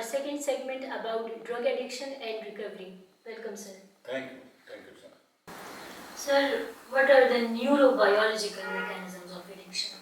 second segment about drug addiction and recovery. Welcome, sir. Thank you, sir. Sir, what are the neurobiological mechanisms of addiction?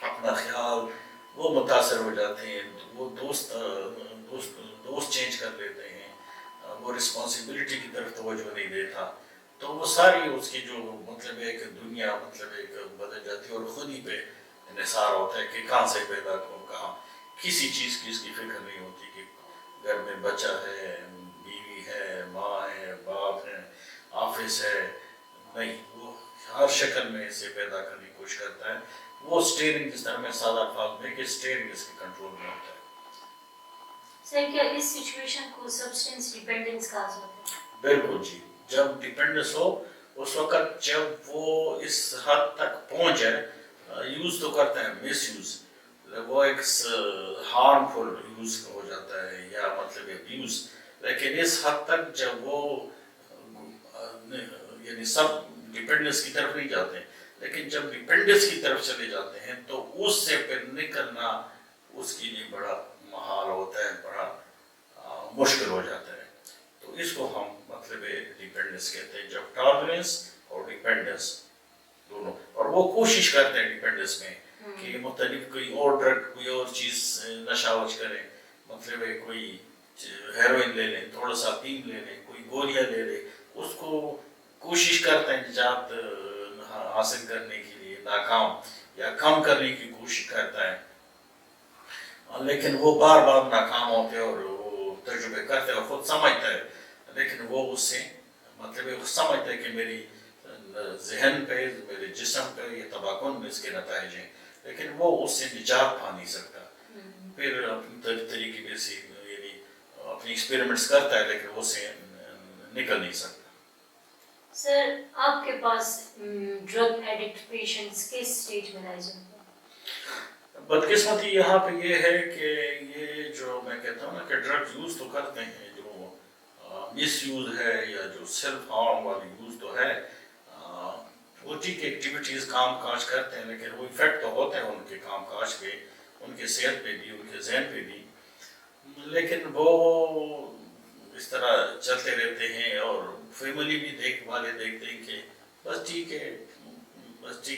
اپنا خیال وہ متاثر ہو جاتے ہیں، وہ دوست چینج کر لیتے ہیں، وہ رسپانسبلٹی کی طرف توجہ نہیں دیتا، تو وہ ساری اس کی جو مطلب ایک دنیا مطلب ایک بدل جاتی ہے، اور خود ہی پہ انحصار ہوتا ہے کہ کہاں سے پیدا کروں، کہاں، کسی چیز کی اس کی فکر نہیں ہوتی کہ گھر میں بچہ ہے، بیوی ہے، ماں ہے، باپ ہے، آفس ہے، نہیں، وہ ہر شکل میں اسے پیدا کرنے کی کوشش کرتا ہے. وہ اسٹیئرنگ، جس طرح میں سادہ الفاظ میں کہ اسٹیئرنگ اس کے کنٹرول میں ہوتا ہے. سر کیا اس سچویشن کو سبسٹنس ڈیپینڈنس کہا جاتا ہے؟ بالکل جی، جب ڈیپینڈنس ہو اس وقت جب وہ اس حد تک پہنچ جائے، یوز تو کرتے ہیں مس یوز، وہ ایک ہارمفل یوز ہو جاتا ہے یا مطلب ابیوز، لیکن اس حد تک جب وہ یعنی سب ڈیپینڈنس کی طرف نہیں جاتے ہیں، لیکن جب ڈیپینڈنس کی طرف چلے جاتے ہیں تو اس سے پھر نکلنا اس کے لیے بڑا محال ہوتا ہے، بڑا مشکل ہو جاتا ہے. تو اس کو ہم مطلب ڈیپینڈنس کہتے ہیں، جب ٹالرنس اور ڈیپینڈنس دونوں، اور وہ کوشش کرتے ہیں ڈیپینڈنس میں کہ مختلف کوئی اور ڈرگ، کوئی اور چیز نشہ وش کریں، مطلب کوئی ہیروئن لے لیں، تھوڑا سا افیم لے لیں، کوئی گولیاں لے لیں، اس کو کوشش کرتے ہیں نجات حاصل کرنے کے لیے، ناکام یا کم کرنے کی کوشش کرتا ہے، لیکن وہ بار بار ناکام ہوتے ہیں، اور وہ تجربے کرتے ہیں اور خود سمجھتا ہے، لیکن وہ اس سے مطلب سمجھتا ہے کہ میری ذہن پہ، میرے جسم پہ یہ تباہ کن اس کے نتائج ہیں، لیکن وہ اس سے نجات پا نہیں سکتا. پھر اپنی طریقے سے یعنی اپنی ایکسپیریمنٹس کرتا ہے، لیکن وہ سے نکل نہیں سکتا. سر آپ کے پاس ڈرگ ایڈکٹ پیشنٹس کس اسٹیج میں لائے جاتے ہیں؟ بدقسمتی یہاں پہ یہ ہے کہ یہ جو میں کہتا ہوں نا کہ ڈرگ یوز تو کرتے ہیں، جو مس یوز ہے یا جو سیلف ہارم والی یوز تو ہے، وہ ٹھیک ایکٹیویٹیز کام کاج کرتے ہیں، لیکن وہ افیکٹ تو ہوتے ہیں ان کے کام کاج پہ، ان کے صحت پہ بھی، ان کے ذہن پہ بھی، لیکن وہ اس طرح چلتے رہتے ہیں، اور فیملی بھی دیکھتے ہیں کہ بس ٹھیک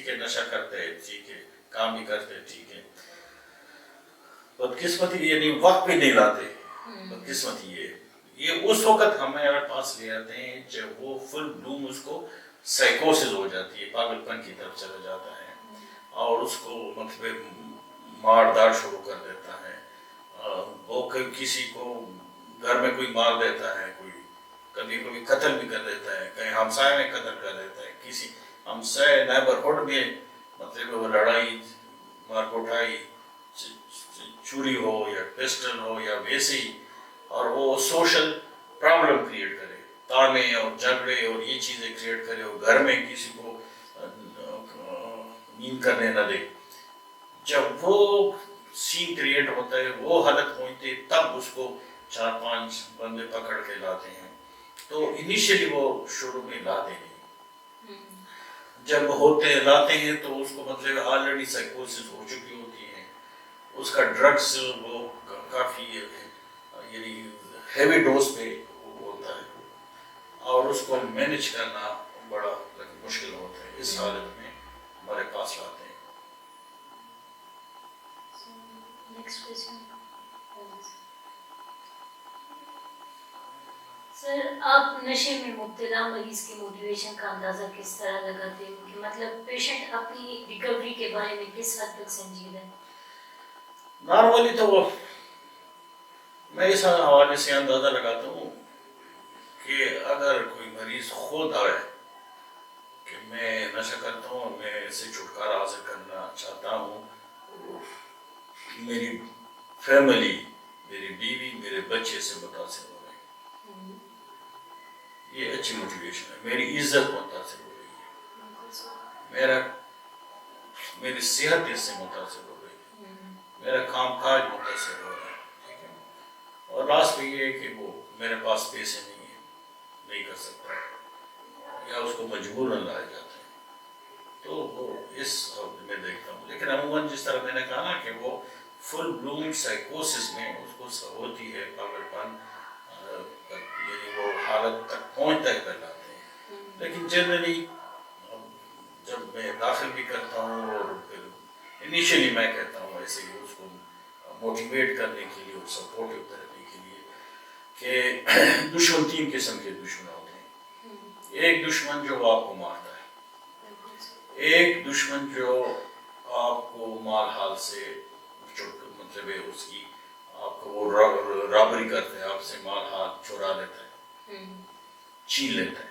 ہے، نشہ کرتے ہیں، ٹھیک ہے، کام بھی کرتے ہیں، ٹھیک ہے. بدقسمتی یعنی وقت بھی نہیں لاتے. بدقسمتی یہ اس وقت ہمارے پاس لے آتے ہیں جب وہ فل بلوم اس کو سائیکوسس ہو جاتی ہے، پاگل پن کی طرف چلا جاتا ہے، اور اس کو مطلب مار داڑ شروع کر دیتا ہے. وہ کسی کو گھر میں کوئی مار دیتا ہے، کوئی کبھی قتل بھی کر دیتا ہے، کہیں ہمسائے میں قتل کر دیتا ہے، کسی ہمسائے نیبرہڈ میں مطلب وہ لڑائی مار کوٹائی، چوری ہو یا پسٹل ہو یا ویسے ہی، اور وہ سوشل پرابلم کریٹ کرے، تانے اور جھگڑے اور یہ چیزیں کریٹ کرے، اور گھر میں کسی کو نیند کرنے نہ دے. جب وہ سین کریٹ ہوتا ہے، وہ حالت پہنچتی ہے، تب اس کو 4-5 بندے پکڑ کے لاتے ہیں. تو انیشیلی وہ شروع میں لاتے نہیں، جب لاتے ہیں تو اس کو مطلب آلریڈی سائیکوسس ہو چکی ہوتی ہے، اس کا ڈرگس وہ کافی یعنی ہیوی ڈوز پہ ہوتا ہے، اور اس کو مینیج کرنا بڑا مشکل ہوتا ہے. اس حالت میں ہمارے پاس لاتے ہیں. Next question. سر آپ نشے میں مبتلا مریض کی موٹیویشن کا اندازہ کس طرح لگاتے ہیں کہ مطلب پیشنٹ اپنی ریکوری کے بارے میں کس حد تک سنجیدہ ہے؟ نارملی تو میں اس حوالے سے اندازہ لگاتا ہوں کہ اگر کوئی مریض خود آئے کہ میں نشہ کرتا ہوں اور میں اس سے چھٹکارا حاصل کرنا چاہتا ہوں، میری فیملی، میری بیوی، میرے بچے سے متاثر ہو رہے ہیں، یہ اچھی موٹیویشن ہے. میری عزت متاثر ہو رہی ہے، میری صحت اس سے متاثر ہو رہی ہے، میرا کام کاج متاثر ہو رہا ہے، ٹھیک ہے. اور لاسٹ پہ یہ ہے کہ وہ میرے پاس پیسے نہیں ہیں، نہیں کر سکتا، یا اس کو مجبوراً لایا جاتا ہے، تو وہ اس حد میں دیکھتا ہوں. لیکن عموماً جس طرح میں نے کہا نا کہ وہ فل بلوم سائیکوسس میں اس کو ہوتی ہے، پاگل پن، یعنی وہ حالت تک پہنچتا ہے کہلاتے ہیں. لیکن جنرلی جب میں داخل بھی کرتا ہوں اور پھر انیشیلی میں کہتا ہوں ایسے ہی اس کو موٹیویٹ کرنے کے لیے اور سپورٹو کرنے کے لیے کہ دشمن 3 قسم کے دشمن ہوتے ہیں. ایک دشمن جو آپ کو مارتا ہے، ایک دشمن جو آپ کو مال حال سے مطلب ہے اس کی آپ کو وہ رابری کرتا ہے، آپ سے مال حال چورا لیتا ہے، چھین لیتا ہے.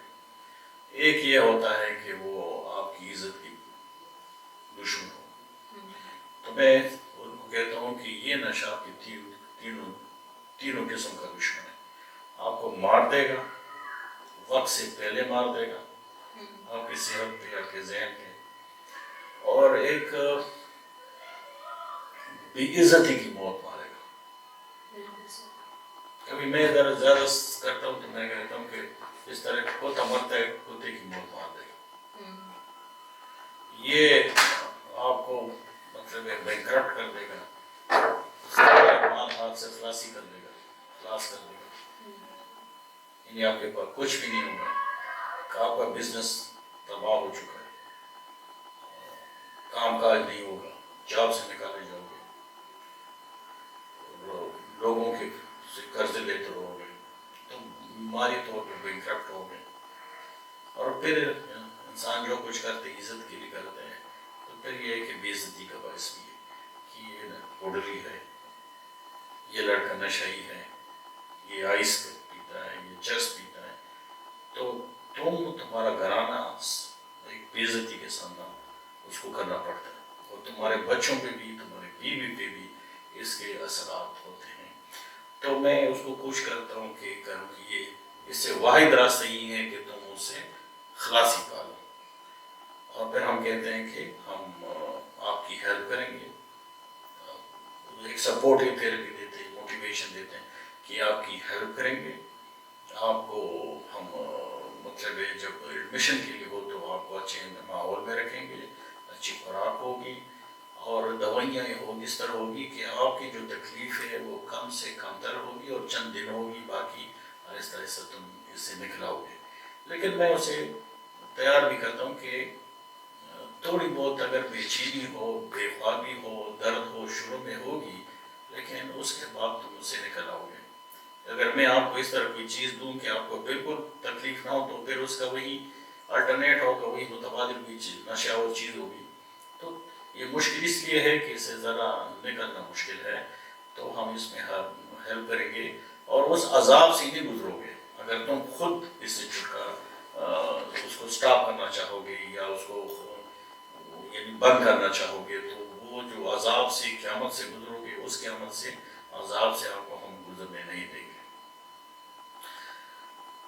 ایک یہ ہوتا ہے کہ وہ آپ کی عزت کی دشمن ہو. تو میں ان کو کہتا ہوں کہ یہ نشہ آپ کی تینوں قسم کا دشمن ہے. آپ کو مار دے گا، وقت سے پہلے مار دے گا، آپ کی صحت پہ، آپ کے ذہن پہ، اور ایک بے عزتی کی موت مارے گا. کبھی میں ادھر زیادہ کرتا ہوں تو میں کہتا ہوں کہ اس طرح کتا مرتا ہے، کتے کی موت مار دے گا. یہ آپ کو مطلب بینکرپٹ کر دے گا، مال ہاتھ سے خلاص کر دے گا. یعنی آپ کے پاس کچھ بھی نہیں ہوگا، آپ کا بزنس تباہ ہو چکا ہے، کام کاج نہیں ہوگا، جاب سے نکالے جاؤ گے، لوگوں کے سے قرض لیتے رہو گے، تو مالی طور پہ بینکرپٹ ہو گئے. اور پھر انسان جو کچھ کرتے عزت کے لیے کرتے ہیں، تو پھر یہ ہے کہ بے عزتی کا باعث بھی ہے کہ یہ پوڈری ہے، یہ لڑکا نشئی ہے، یہ آئس پیتا ہے، یہ چرس پیتا ہے. تو تمہارا گھرانہ ایک بے عزتی کے سامنا اس کو کرنا پڑتا ہے، اور تمہارے بچوں پہ بھی، تمہارے بیوی پہ بھی اس کے اثرات ہوتے ہیں. تو میں اس کو کوشش کرتا ہوں کہ کروں کہ یہ اس سے واحد راستہ یہ ہے کہ تم اس سے خلاصی پالو. اور پھر ہم کہتے ہیں کہ ہم آپ کی ہیلپ کریں گے، ایک سپورٹیو تھیراپی دیتے ہیں، موٹیویشن دیتے ہیں کہ آپ کی ہیلپ کریں گے. آپ کو ہم مطلب جب ایڈمیشن کے لیے ہو تو آپ کو اچھے ماحول میں رکھیں گے، اچھی خوراک ہوگی، اور دوائیاں اس طرح ہوگی کہ آپ کی جو تکلیف ہے وہ کم سے کم تر ہوگی اور چند دن ہوگی، باقی آہستہ آہستہ تم اس سے نکلاؤ گے. لیکن میں اسے تیار بھی کرتا ہوں کہ تھوڑی بہت اگر بے چینی ہو، بے خوابی ہو، درد ہو، شروع میں ہوگی، لیکن اس کے بعد تم اس سے نکل آؤ گے. اگر میں آپ کو اس طرح کوئی چیز دوں کہ آپ کو بالکل تکلیف نہ ہو، تو پھر اس کا وہی الٹرنیٹ ہوگا، وہی متبادل کوئی چیز، نشہ اور چیز ہوگی. تو یہ مشکل اس لیے ہے کہ اس سے ذرا نکلنا مشکل ہے. تو ہم اس میں ہیلپ کریں گے، اور اس عذاب سے نہیں گزرو گے. اگر تم خود اس سے اس کو سٹاپ کرنا چاہو گے یا اس کو یعنی بند کرنا چاہو گے، تو وہ جو عذاب سے قیامت سے گزرو گے، اس قیامت سے عذاب سے آپ کو ہم گزرنے نہیں دیں گے.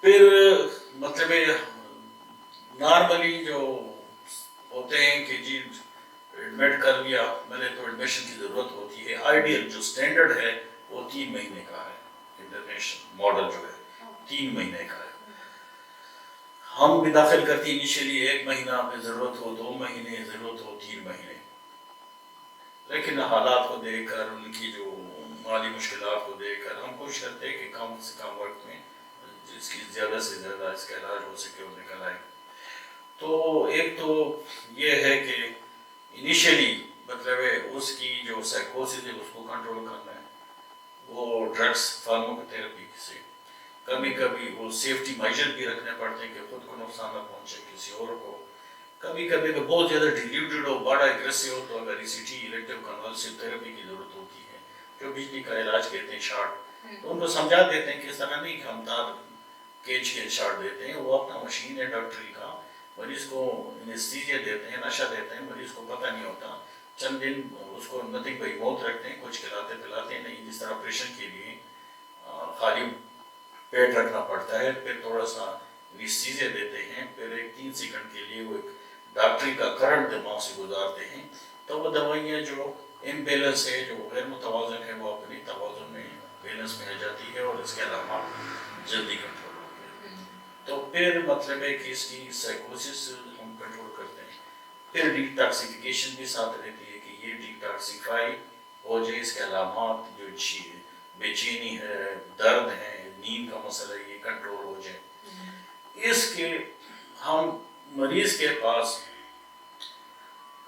پھر مطلب نارملی جو ہوتے ہیں کہ جی ایڈمٹ کر لیا میں نے تو ایڈمیشن کی ضرورت ہوتی ہے. آئیڈیل جو اسٹینڈرڈ ہے وہ 3 مہینے کا ہے. انٹرنیشنل ماڈل جو ہے 3 مہینے کا ہے. ہم بھی داخل کرتے ہیں انیشلی 1 مہینہ پہ ضرورت ہو، 2 مہینے ضرورت ہو، 3 مہینے. لیکن حالات کو دیکھ کر، ان کی جو مالی مشکلات کو دیکھ کر ہم کوشش کرتے ہیں کہ کم سے کم وقت میں جس کی زیادہ سے زیادہ اس کا علاج ہو سکے اور نکل آئے. تو ایک تو یہ ہے کہ انیشلی مطلب ہے اس کی جو سائیکوسس ہے اس کو کنٹرول کرنا ہے. وہ ڈرگس فارمو تھراپی سے کبھی کبھی وہ سیفٹی میجر بھی رکھنے پڑتے ہیں کہ خود کو نقصان نہ پہنچے کسی اور کو. کبھی کبھی اگر بہت زیادہ ڈیلیوٹڈ ہو، بڑا ایگریسو ہو، تو اگر ای سی ٹی الیکٹرو کنولسیو تھراپی کی ضرورت ہوتی ہے، جو بجلی کا علاج کہتے ہیں شارٹ. تو ان کو سمجھا دیتے ہیں کہ اس طرح نہیں کہ ہم تار کھینچ کے شارٹ دیتے ہیں. وہ اپنا مشین ہے ڈاکٹری کا، مریض کو انیستھیزیا دیتے ہیں، نشہ دیتے ہیں، مریض کو پتہ نہیں ہوتا. چند دن اس کو نتھنگ بائی موت رکھتے ہیں، کچھ کھلاتے پلاتے نہیں. جس طرح آپریشن کے لیے خالی پیٹ رکھنا پڑتا ہے، پھر تھوڑا سا انیستھیزیا دیتے ہیں، پھر 3 سیکنڈ کے لیے وہ ایک ڈاکٹری کا کرنٹ دماغ سے گزارتے ہیں. تو وہ دوائیاں جو امبیلنس ہے، جو غیر متوازن ہے، وہ اپنی توازن میں بیلنس میں آ جاتی ہے، اور اس کے علامات جلدی کنٹرول ہوتے ہیں. تو پھر مطلب ہے کہ اس کی سائیکوسس ہم کنٹرول کرتے ہیں. پھر ڈیٹاکسیفیکیشن بھی ساتھ رہتی ہے کہ یہ ڈیٹاکسیفائی ہو جائے، اس کے علامات جو بے چینی ہے، درد ہے، نیند کا مسئلہ ہے، یہ کنٹرول ہو جائے. اس کے ہم مریض کے پاس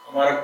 ہمارا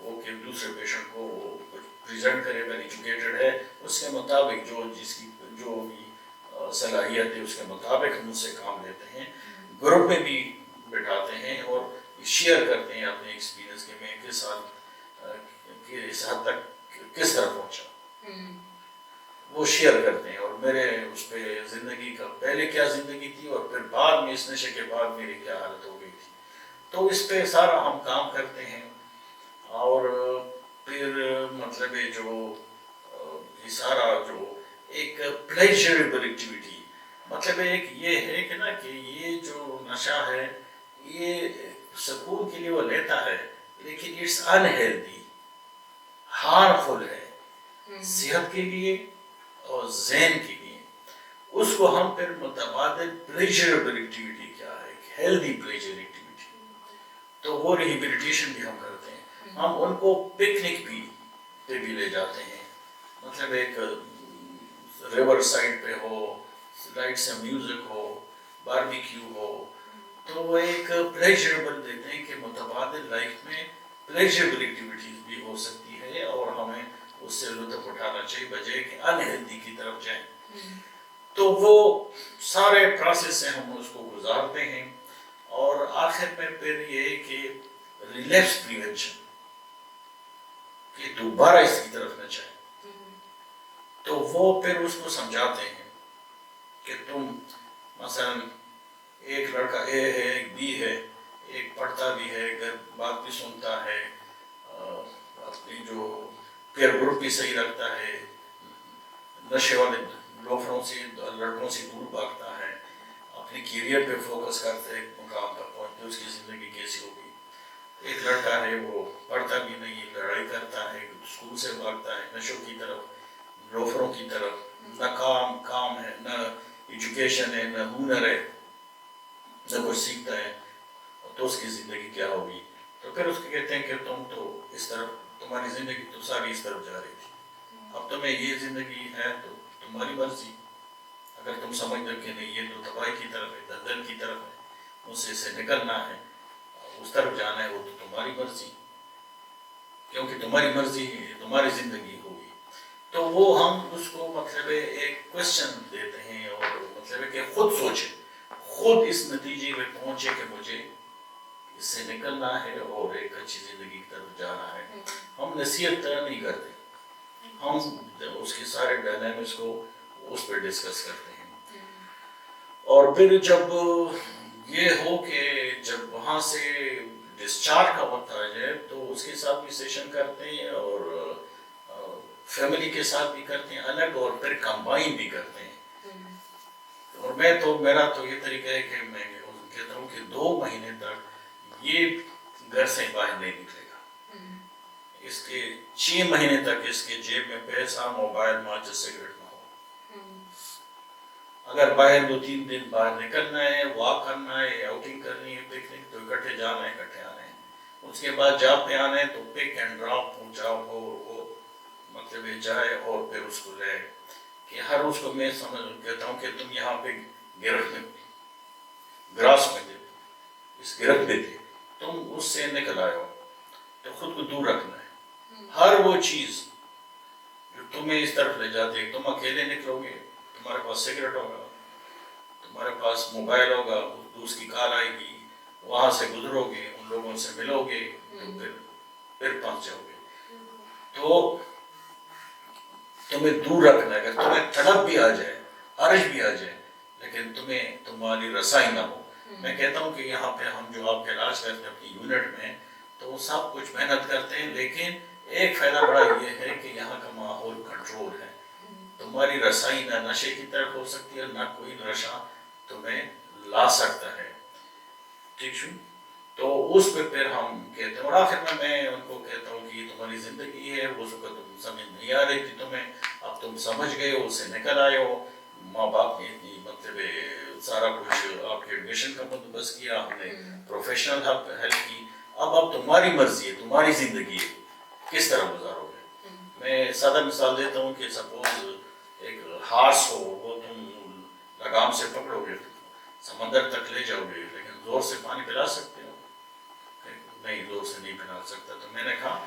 وہ کہ دوسرے پیشنٹ کو وہ پریزنٹ کرے ویل ایجوکیٹڈ ہے، اس کے مطابق جس کی جو بھی صلاحیت ہے اس کے مطابق ہم اس سے کام لیتے ہیں، گروپ میں بھی بٹھاتے ہیں اور شیئر کرتے ہیں اپنے ایکسپیرینس کے میں کس حد تک کس طرح پہنچا، وہ شیئر کرتے ہیں اور میرے اس پہ زندگی کا پہلے کیا زندگی تھی اور پھر بعد میں اس نشے کے بعد میری کیا حالت ہو گئی تھی، تو اس پہ سارا ہم کام کرتے ہیں۔ اور پھر مطلب جو یہ سارا جو ایک پلیجریبل ایکٹیویٹی، مطلب ایک یہ ہے کہ نا کہ یہ جو نشہ ہے یہ سکون کے لیے وہ لیتا ہے لیکن اٹس انہیلدی، ہارمفل ہے صحت کے لیے اور ذہن کے لیے۔ اس کو ہم پھر متبادل پلیجریبل ایکٹیویٹی کیا ہے، ہیلدی پلیجر ایکٹیویٹی، تو وہ ریہیبلیٹیشن بھی ہم کرتے ہیں۔ ہم ان کو پکنک پہ بھی لے جاتے ہیں، مطلب ایک ریور سائڈ پہ ہو، لائٹ سے میوزک ہو، باربیکیو ہو، تو وہ ایک پلیجریبل دیتے ہیں کہ متبادل لائف میں پلیجریبل ایکٹیویٹیز بھی ہو سکتی ہے اور ہمیں اس سے لطف اٹھانا چاہیے بجائے کہ انہیلدی کی طرف جائیں۔ تو وہ سارے پروسیس سے ہم اس کو گزارتے ہیں اور آخر میں پھر یہ کہ ریلیپس پریونشن، کہ دوبارہ اس کی طرف نہ جائیں، تو وہ پھر اس کو سمجھاتے ہیں کہ تم مثلا ایک لڑکا اے ہے، ایک بی ہے، ایک پڑھتا بھی ہے، گھر بات بھی سنتا ہے، اپنی جو پیئر گروپ بھی صحیح رکھتا ہے، نشے والے لوفروں سے لڑکوں سے دور بھاگتا ہے، اپنی کیریئر پہ فوکس کرتا ہے، مقام تک پہنچتے اس کی زندگی کیسی ہوگی۔ ایک لڑکا ہے وہ پڑھتا بھی نہیں، لڑائی کرتا ہے، اسکول سے بھاگتا ہے، نشوں کی طرف، لوفروں کی طرف، نہ کام ہے، نہ ایجوکیشن ہے، نہ ہنر ہے، نہ کچھ سیکھتا ہے، تو اس کی زندگی کیا ہوگی؟ تو پھر اس کو کہتے ہیں کہ تم تو اس طرف، تمہاری زندگی تو ساری اس طرف جا رہی تھی، اب تمہیں یہ زندگی ہے تو تمہاری مرضی، اگر تم سمجھ لو کہ نہیں یہ تو تباہی کی طرف ہے، دلدل کی طرف ہے، اس سے نکلنا ہے، اس طرف جانا ہے، وہ تو تمہاری مرضی، کیونکہ تمہاری مرضی ہے، تمہاری زندگی ہوگی۔ تو وہ ہم اس کو مطلب ایک کوشچن دیتے ہیں اور مطلب کہ خود سوچے، خود اس نتیجے میں پہنچے کہ مجھے اس سے نکلنا ہے اور ایک اچھی زندگی کی طرف جانا ہے۔ ہم نصیحت نہیں کرتے، ہم اس کے سارے ڈائنامکس کو اس پہ ڈسکس کرتے ہیں، اور پھر جب یہ ہو کہ جب وہاں سے ڈسچارج کا وقت آ جائے تو اس کے ساتھ بھی سیشن کرتے ہیں اور فیملی کے ساتھ بھی کرتے ہیں الگ، اور پھر کمبائن بھی کرتے ہیں۔ اور میرا تو یہ طریقہ ہے کہ میں کہتا ہوں کہ 2 مہینے تک یہ گھر سے باہر نہیں نکلے گا، اس کے 6 مہینے تک اس کے جیب میں پیسہ، موبائل، ماچس، سگریٹ نہ ہو۔ اگر باہر 2-3 دن باہر نکلنا ہے، واک کرنا ہے، آؤٹنگ کرنی ہے، پکنک، تو اکٹھے جانا ہے، اکٹھے آنا ہے۔ اس کے بعد جاب پہ آنا ہے تو پک اینڈ ڈراپ پہنچاؤ ہو، وہ مطلب جائے اور پھر اس کو لے کہ ہر اس کو میں کہتا ہوں کہ تم یہاں پہ گرفت میں گراس میں تھے، اس گرفت میں تھے، تم اس سے نکل آئے ہو، تو خود کو دور رکھنا ہے۔ ہر وہ چیز جو تمہیں اس طرف لے جاتی ہے، تم اکیلے نکلو گے، تمہارے پاس سگریٹ ہوگا، تمہارے پاس موبائل ہوگا، دوست کی کال آئے گی، وہاں سے گزرو گے، ان لوگوں سے ملو گے، تو پھر پہنچ جاؤ گے۔ تو تمہیں دور رکھنا ہے، اگر تمہیں تڑپ بھی آ جائے، عرش بھی آ جائے، لیکن تمہاری رسائی نہ ہو۔ میں کہتا ہوں کہ یہاں پہ ہم جو آپ کا علاج کرتے ہیں اپنی یونٹ میں، تو وہ سب کچھ محنت کرتے ہیں، لیکن ایک فائدہ بڑا یہ ہے کہ یہاں کا ماحول کنٹرول ہے، تمہاری رسائی نہ نشے کی طرف ہو سکتی ہے، نہ کوئی نشہ تمہیں لا سکتا ہے، ٹھیک ہے؟ تو اس پہ پھر ہم کہتے ہیں، اور آخر میں ان کو کہتا ہوں کہ یہ تمہاری زندگی ہے، اس وقت تم سمجھ نہیں آ رہی تھی تمہیں، اب تم سمجھ گئے ہو، اس سے نکل آئے ہو، ماں باپ نے اتنی مطلب سارا کچھ آپ کے ایڈمیشن کا بندوبست کیا، ہم نے پروفیشنل ہیلپ کی، اب تمہاری مرضی ہے، تمہاری زندگی ہے، کس طرح گزارو گے۔ میں سادہ مثال دیتا ہوں کہ سپوز ایک ہارس ہو، وہ تم لگام سے پکڑو گے، سمندر تک لے جاؤ گے، لیکن زور سے پانی پلا سکتے ہو؟ نہیں، زور سے نہیں پلا سکتا۔ تو میں نے کہا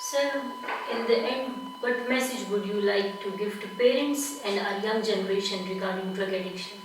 Sir, in the end, what message would you like to give to parents and our young generation regarding drug addiction?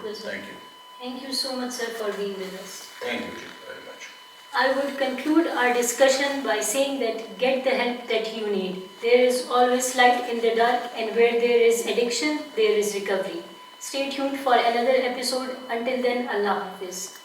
Thank you. Thank you so much, sir, for being with us. Thank you very much. I would conclude our discussion by saying that get the help that you need. There is always light in the dark, and where there is addiction, there is recovery. Stay tuned for another episode. Until then, Allah Hafiz.